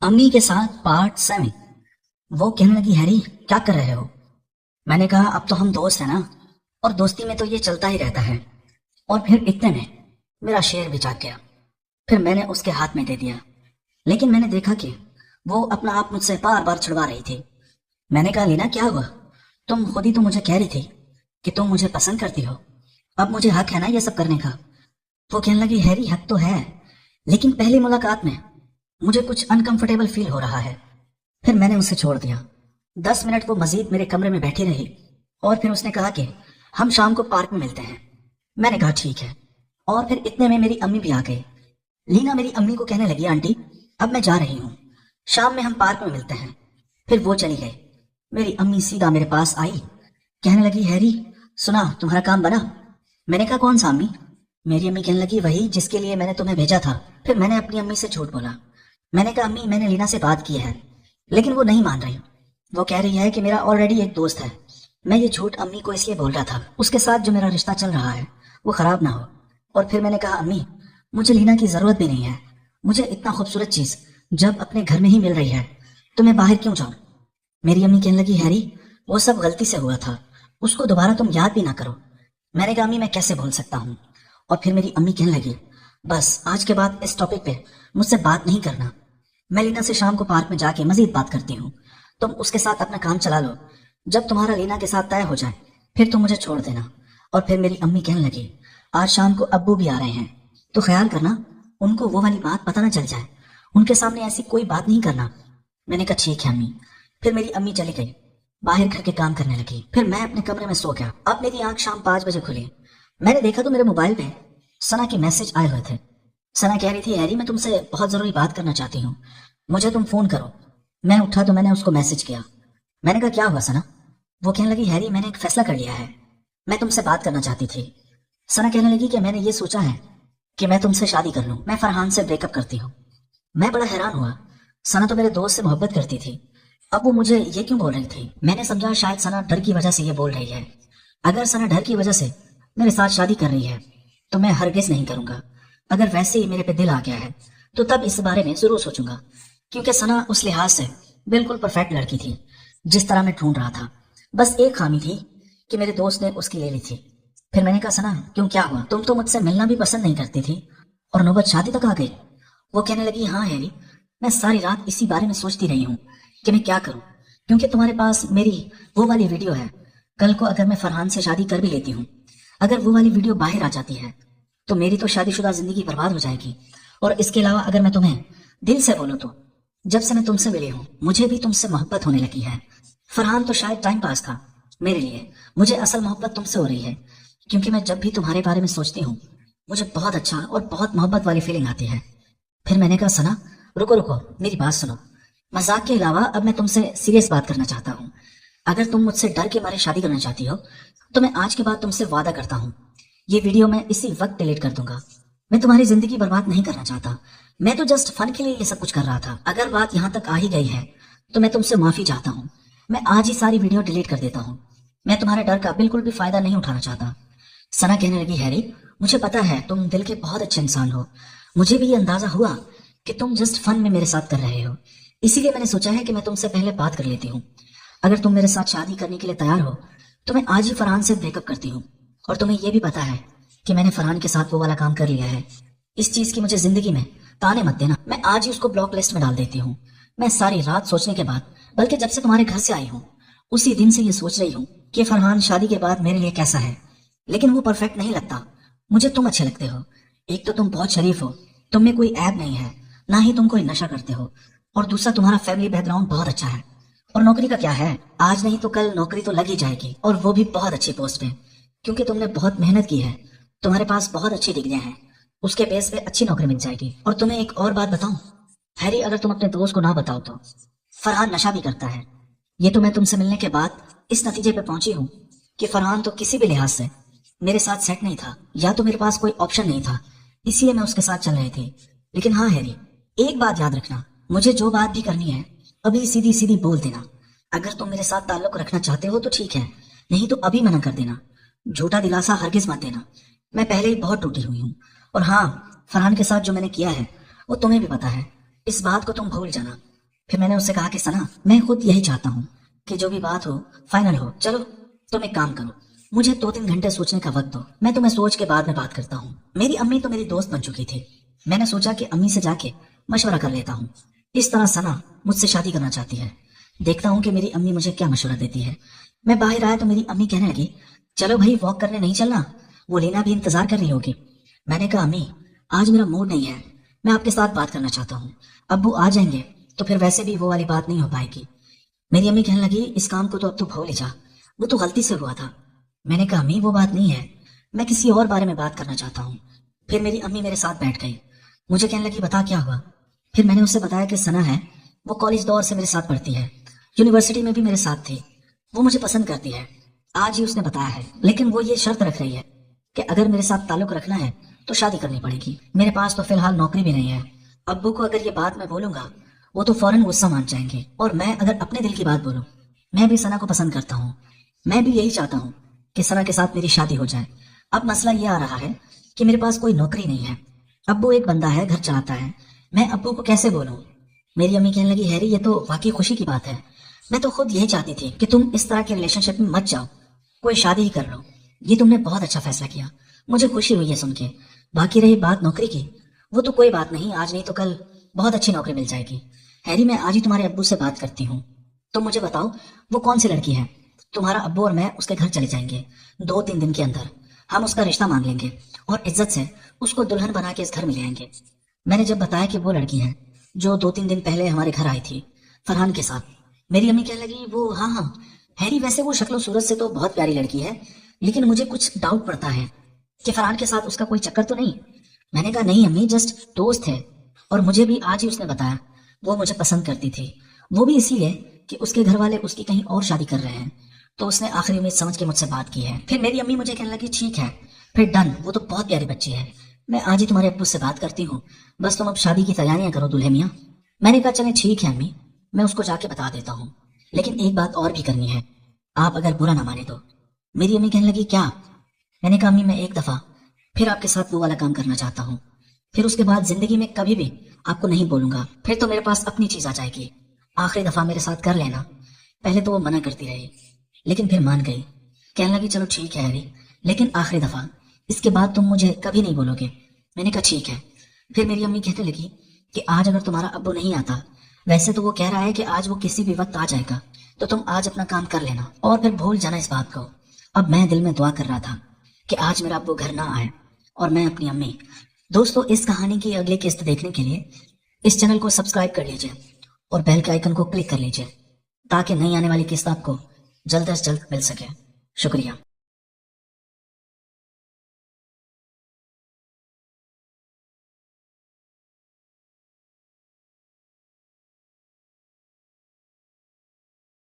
अम्मी के साथ पार्ट 7। वो कहने लगी, हैरी क्या कर रहे हो? मैंने कहा, अब तो हम दोस्त हैं ना, और दोस्ती में तो ये चलता ही रहता है। और फिर इतने में मेरा शेर भी जाग गया। फिर मैंने उसके हाथ में दे दिया, लेकिन मैंने देखा कि वो अपना आप मुझसे बार बार छुड़वा रही थी। मैंने कहा, लीना क्या हुआ? तुम खुद ही तो मुझे कह रही थी कि तुम मुझे पसंद करती हो, अब मुझे हक है ना ये सब करने का। वो कहने लगी, हैरी हक तो है, लेकिन पहली मुलाकात में मुझे कुछ अनकंफर्टेबल फील हो रहा है। फिर मैंने उसे छोड़ दिया। 10 मिनट वो मजीद मेरे कमरे में बैठी रही और फिर उसने कहा कि हम शाम को पार्क में मिलते हैं। मैंने कहा ठीक है। और फिर इतने में मेरी अम्मी भी आ गई। लीना मेरी अम्मी को कहने लगी, आंटी अब मैं जा रही हूँ, शाम में हम पार्क में मिलते हैं। फिर वो चली गई। मेरी अम्मी सीधा मेरे पास आई, कहने लगी, हैरी सुना तुम्हारा काम बना? मैंने कहा, कौन सा अम्मी? मेरी अम्मी कहने लगी, वही जिसके लिए मैंने तुम्हें भेजा था। फिर मैंने अपनी अम्मी से झूठ बोला। मैंने कहा, अम्मी मैंने लीना से बात की है, लेकिन वो नहीं मान रही। वो कह रही है कि मेरा ऑलरेडी एक दोस्त है। मैं ये झूठ अम्मी को इसलिए बोल रहा था, उसके साथ जो मेरा रिश्ता चल रहा है वो खराब ना हो। और फिर मैंने कहा, अम्मी मुझे लीना की जरूरत भी नहीं है, मुझे इतना खूबसूरत चीज जब अपने घर में ही मिल रही है तो मैं बाहर क्यों जाऊं? मेरी अम्मी कहने लगी, हैरी वो सब गलती से हुआ था, उसको दोबारा तुम याद भी ना करो। मैंने कहा, अम्मी मैं कैसे भूल सकता हूँ? और फिर मेरी अम्मी कहने लगी, बस आज के बाद इस टॉपिक पे मुझसे बात नहीं करना। मैं लीना से शाम को पार्क में जाके मजीद बात करती हूँ, तुम उसके साथ अपना काम चला लो। जब तुम्हारा लीना के साथ तय हो जाए फिर तुम मुझे छोड़ देना। और फिर मेरी अम्मी कहने लगी, आज शाम को अब्बू भी आ रहे हैं, तो ख्याल करना उनको वो वाली बात पता ना चल जाए, उनके सामने ऐसी कोई बात नहीं करना। मैंने कहा ठीक है अम्मी। फिर मेरी अम्मी चली गई, बाहर घर के काम करने लगी। फिर मैं अपने कमरे में सो गया। अब मेरी आंख शाम 5 बजे खुली। मैंने देखा तो मेरे मोबाइल पे सना के मैसेज आए हुए थे। सना कह रही थी, हैरी मैं तुमसे बहुत जरूरी बात करना चाहती हूँ, मुझे तुम फोन करो। मैं उठा तो मैंने उसको मैसेज किया। मैंने कहा, क्या हुआ सना? वो कहने लगी, हैरी मैंने एक फैसला कर लिया है, मैं तुमसे बात करना चाहती थी। सना कहने लगी कि मैंने ये सोचा है कि मैं तुमसे शादी कर लूं, मैं फरहान से ब्रेकअप करती हूँ। मैं बड़ा हैरान हुआ। सना तो मेरे दोस्त से मोहब्बत करती थी, अब वो मुझे ये क्यों बोल रही थी? मैंने समझा शायद सना डर की वजह से ये बोल रही है। अगर सना डर की वजह से मेरे साथ शादी कर रही है तो मैं हरगिज नहीं करूंगा। अगर वैसे ही मेरे पे दिल आ गया है तो तब इस बारे में जरूर सोचूंगा, क्योंकि सना उस लिहाज से बिल्कुल परफेक्ट लड़की थी जिस तरह मैं ढूंढ रहा था। बस एक खामी थी कि मेरे दोस्त ने उसकी ले ली थी। फिर मैंने कहा, सना क्यों, क्या हुआ? तुम तो मुझसे मिलना भी पसंद नहीं करती थी और नौबत शादी तक आ गई। वो कहने लगी, हाँ हैरी मैं सारी रात इसी बारे में सोचती रही हूँ कि मैं क्या करूं, क्योंकि तुम्हारे पास मेरी वो वाली वीडियो है। कल को अगर मैं फरहान से शादी कर भी लेती हूँ, अगर वो वाली वीडियो बाहर आ जाती है तो मेरी तो शादीशुदा जिंदगी बर्बाद हो जाएगी। और इसके अलावा अगर मैं तुम्हें दिल से बोलूं तो जब से मैं तुमसे मिली हूँ मुझे भी तुमसे मोहब्बत होने लगी है। फरहान तो शायद टाइम पास था मेरे लिए, मुझे असल मोहब्बत तुमसे हो रही है, क्योंकि मैं जब भी तुम्हारे बारे में सोचती हूँ मुझे बहुत अच्छा और बहुत मोहब्बत वाली फीलिंग आती है। फिर मैंने कहा, सना रुको रुको मेरी बात सुनो, मजाक के अलावा अब मैं तुमसे सीरियस बात करना चाहता हूँ। अगर तुम मुझसे डर के मारे शादी करना चाहती हो तो मैं आज के बाद तुमसे वादा करता हूँ ये वीडियो मैं इसी वक्त डिलीट कर दूंगा। मैं तुम्हारी जिंदगी बर्बाद नहीं करना चाहता, मैं तो जस्ट फन के लिए ये सब कुछ कर रहा था। अगर बात यहाँ तक आ ही गई है तो मैं तुमसे माफी चाहता हूँ, मैं आज ही सारी वीडियो डिलीट कर देता हूँ। मैं तुम्हारे डर का बिल्कुल भी फायदा नहीं उठाना चाहता। सना कहने लगी, हैरी मुझे पता है तुम दिल के बहुत अच्छे इंसान हो, मुझे भी ये अंदाजा हुआ कि तुम जस्ट फन में मेरे साथ कर रहे हो, इसीलिए मैंने सोचा है कि मैं तुमसे पहले बात कर लेती हूँ। अगर तुम मेरे साथ शादी करने के लिए तैयार हो तो मैं आज ही फरहान से ब्रेकअप करती हूँ। और तुम्हें यह भी पता है कि मैंने फरहान के साथ वो वाला काम कर लिया है। इस चीज की मुझे जिंदगी में ताने मत देना, मैं आज ही उसको ब्लॉक लिस्ट में डाल देती हूँ। मैं सारी रात सोचने के बाद, बल्कि जब से तुम्हारे घर से आई हूँ उसी दिन से ये सोच रही हूँ कि फरहान शादी के बाद मेरे लिए कैसा है, लेकिन वो परफेक्ट नहीं लगता। मुझे तुम अच्छे लगते हो, एक तो तुम बहुत शरीफ हो, तुम में कोई ऐब नहीं है, ना ही तुम कोई नशा करते हो, और दूसरा तुम्हारा फैमिली बैकग्राउंड बहुत अच्छा है। और नौकरी का क्या है, आज नहीं तो कल नौकरी तो लग ही जाएगी, और वो भी बहुत अच्छी पोस्ट पे, क्योंकि तुमने बहुत मेहनत की है, तुम्हारे पास बहुत अच्छी डिग्रियां हैं, उसके बेस पे अच्छी नौकरी मिल जाएगी। और तुम्हें एक और बात बताऊं हैरी, अगर तुम अपने दोस्त को ना बताओ तो फरहान नशा भी करता है। ये तो मैं तुमसे मिलने के बाद इस नतीजे पे पहुंची हूँ कि फरहान तो किसी भी लिहाज से मेरे साथ सेट नहीं था, या तो मेरे पास कोई ऑप्शन नहीं था, इसलिए मैं उसके साथ चल रही थी। लेकिन हाँ हैरी, एक बात याद रखना, मुझे जो बात भी करनी है अभी सीधी सीधी बोल देना। अगर तुम मेरे साथ ताल्लुक रखना चाहते हो तो ठीक है, नहीं तो अभी मना कर देना। झूठा दिलासा हरगिज मत देना, मैं पहले ही बहुत टूटी हुई हूँ। और हाँ, फरहान के साथ जो मैंने किया है वो तुम्हें भी पता है, इस बात को तुम भूल जाना। फिर मैंने उससे कहा कि सना, मैं खुद यही चाहता हूँ कि जो भी बात हो फाइनल हो। चलो तुम एक काम करो, मुझे 2-3 घंटे सोचने का वक्त दो, मैं तुम्हें सोच के बाद में बात करता हूँ। मेरी अम्मी तो मेरी दोस्त बन चुकी थी, मैंने सोचा कि अम्मी से जाके मशवरा कर लेता हूँ। इस तरह सना मुझसे शादी करना चाहती है, देखता हूँ कि मेरी अम्मी मुझे क्या मशवरा देती है। मैं बाहर आया तो मेरी अम्मी कहने लगी, चलो भाई वॉक करने नहीं चलना, वो लीना भी इंतजार कर रही होगी। मैंने कहा अम्मी, आज मेरा मूड नहीं है, मैं आपके साथ बात करना चाहता हूँ। अब्बू आ जाएंगे तो फिर वैसे भी वो वाली बात नहीं हो पाएगी। मेरी अम्मी कहने लगी, इस काम को तो अब तू भूल ही जा, वो तो गलती से हुआ था। मैंने कहा अम्मी वो बात नहीं है, मैं किसी और बारे में बात करना चाहता हूँ। फिर मेरी अम्मी मेरे साथ बैठ गई, मुझे कहने लगी बता क्या हुआ। फिर मैंने उससे बताया कि सना है, वो कॉलेज दौर से मेरे साथ पढ़ती है, यूनिवर्सिटी में भी मेरे साथ थी, वो मुझे पसंद करती है, आज ही उसने बताया है। लेकिन वो ये शर्त रख रही है कि अगर मेरे साथ ताल्लुक रखना है तो शादी करनी पड़ेगी। मेरे पास तो फिलहाल नौकरी भी नहीं है। अब्बू को अगर ये बात मैं बोलूंगा वो तो फौरन गुस्सा मान जाएंगे, और मैं अगर अपने दिल की बात बोलूं, मैं भी सना को पसंद करता हूँ, मैं भी यही चाहता हूँ कि सना के साथ मेरी शादी हो जाए। अब मसला ये आ रहा है कि मेरे पास कोई नौकरी नहीं है, अब्बू एक बंदा है, घर चलाता है, मैं अब्बू को कैसे बोलूं। मेरी अम्मी कहने लगी, हैरी ये तो वाकई खुशी की बात है, मैं तो खुद यही चाहती थी कि तुम इस तरह के रिलेशनशिप में मत जाओ, कोई शादी ही कर लो। ये तुमने बहुत अच्छा फैसला किया, मुझे खुशी हुई है सुन के। बाकी रही बात नौकरी की, वो तो कोई बात नहीं, आज नहीं तो कल बहुत अच्छी नौकरी मिल जाएगी। हैरी मैं आज ही तुम्हारे अब्बू से बात करती हूँ, तो मुझे बताओ वो कौन सी लड़की है। तुम्हारा अब्बू और मैं उसके घर चले जाएंगे, 2-3 दिन के अंदर हम उसका रिश्ता मान लेंगे और इज्जत से उसको दुल्हन बना के इस घर में ले आएंगे। मैंने जब बताया कि वो लड़की है जो 2-3 दिन पहले हमारे घर आई थी फरहान के साथ, मेरी अम्मी कहने लगी, वो हाँ हाँ हैरी, वैसे वो शक्लो सूरत से तो बहुत प्यारी लड़की है, लेकिन मुझे कुछ डाउट पड़ता है कि फरहान के साथ उसका कोई चक्कर तो नहीं। मैंने कहा नहीं अम्मी, जस्ट दोस्त है, और मुझे भी आज ही उसने बताया वो मुझे पसंद करती थी, वो भी इसीलिए कि उसके घर वाले उसकी कहीं और शादी कर रहे हैं, तो उसने आखिरी उम्मीद समझ के मुझसे बात की है। फिर मेरी अम्मी मुझे कहने लगी, ठीक है फिर डन, वो तो बहुत प्यारी बच्ची है, मैं आज ही तुम्हारे अब्बू से बात करती हूँ, बस तुम अब शादी की तैयारियां करो दूल्हे मियाँ। मैंने कहा चले ठीक है अम्मी, मैं उसको जाके बता देता हूँ, लेकिन एक बात और भी करनी है, आप अगर बुरा ना माने तो। मेरी अम्मी कहने लगी, क्या। मैंने कहा अम्मी मैं एक दफा फिर आपके साथ वो वाला काम करना चाहता हूँ, फिर उसके बाद जिंदगी में कभी भी आपको नहीं बोलूंगा, फिर तो मेरे पास अपनी चीज आ जाएगी, आखिरी दफा मेरे साथ कर लेना। पहले तो वो मना करती रही, लेकिन फिर मान गई, कहने लगी चलो ठीक है हैरी, लेकिन आखिरी दफा, इसके बाद तुम मुझे कभी नहीं बोलोगे। मैंने कहा ठीक है। फिर मेरी अम्मी कहने लगी कि आज अगर तुम्हारा अब्बू नहीं आता, वैसे तो वो कह रहा है कि आज वो किसी भी वक्त आ जाएगा, तो तुम आज अपना काम कर लेना और फिर भूल जाना इस बात को। अब मैं दिल में दुआ कर रहा था कि आज मेरा अब्बू घर ना आए और मैं अपनी अम्मी। दोस्तों इस कहानी की अगली किस्त देखने के लिए इस चैनल को सब्सक्राइब कर लीजिए और बेल के आइकन को क्लिक कर लीजिए, ताकि नई आने वाली किस्त आपको जल्द से जल्द मिल सके। शुक्रिया।